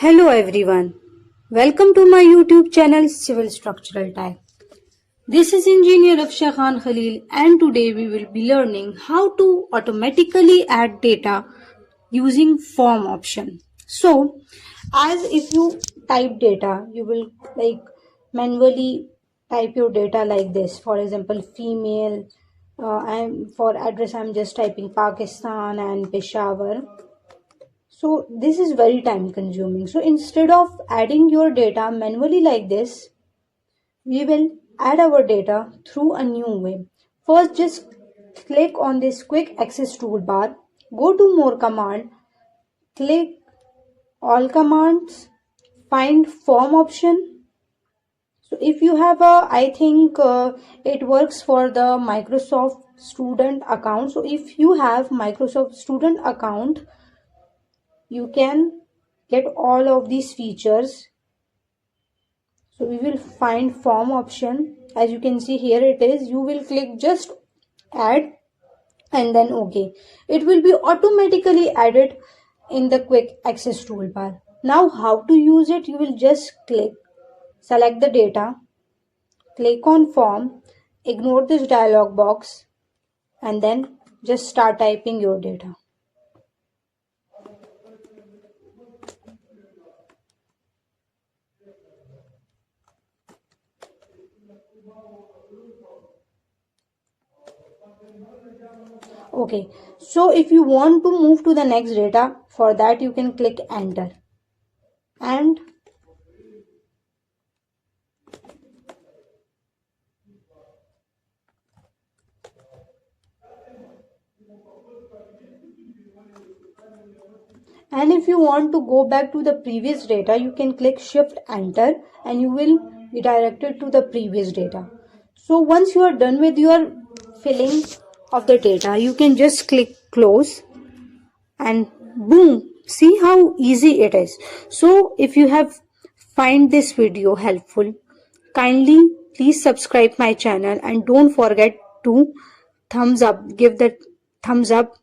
Hello everyone, welcome to my YouTube channel Civil Structural Type. This is Engineer Afsha Khan Khalil and today we will be learning how to automatically add data using form option. So as if you type data, you will manually type your data like this. For example, female, for address I'm just typing Pakistan and Peshawar. So this is very time consuming. So instead of adding your data manually like this, we will add our data through a new way. First, just click on this quick access toolbar, go to more command, click all commands, find form option. So if you have I think it works for the Microsoft student account. So if you have Microsoft student account, you can get all of these features. So we will find form option. As you can see here it is. You will click just add and then OK. It will be automatically added in the quick access toolbar. Now how to use it? You will just select the data, click on form, ignore this dialog box and then just start typing your data. Okay, so if you want to move to the next data, for that you can click enter and if you want to go back to the previous data, you can click shift enter and you will be directed to the previous data. So once you are done with your filling of the data, you can just click close and boom, see how easy it is. So if you have find this video helpful, kindly please subscribe my channel and don't forget to give the thumbs up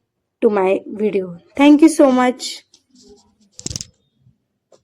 to my video. Thank you so much.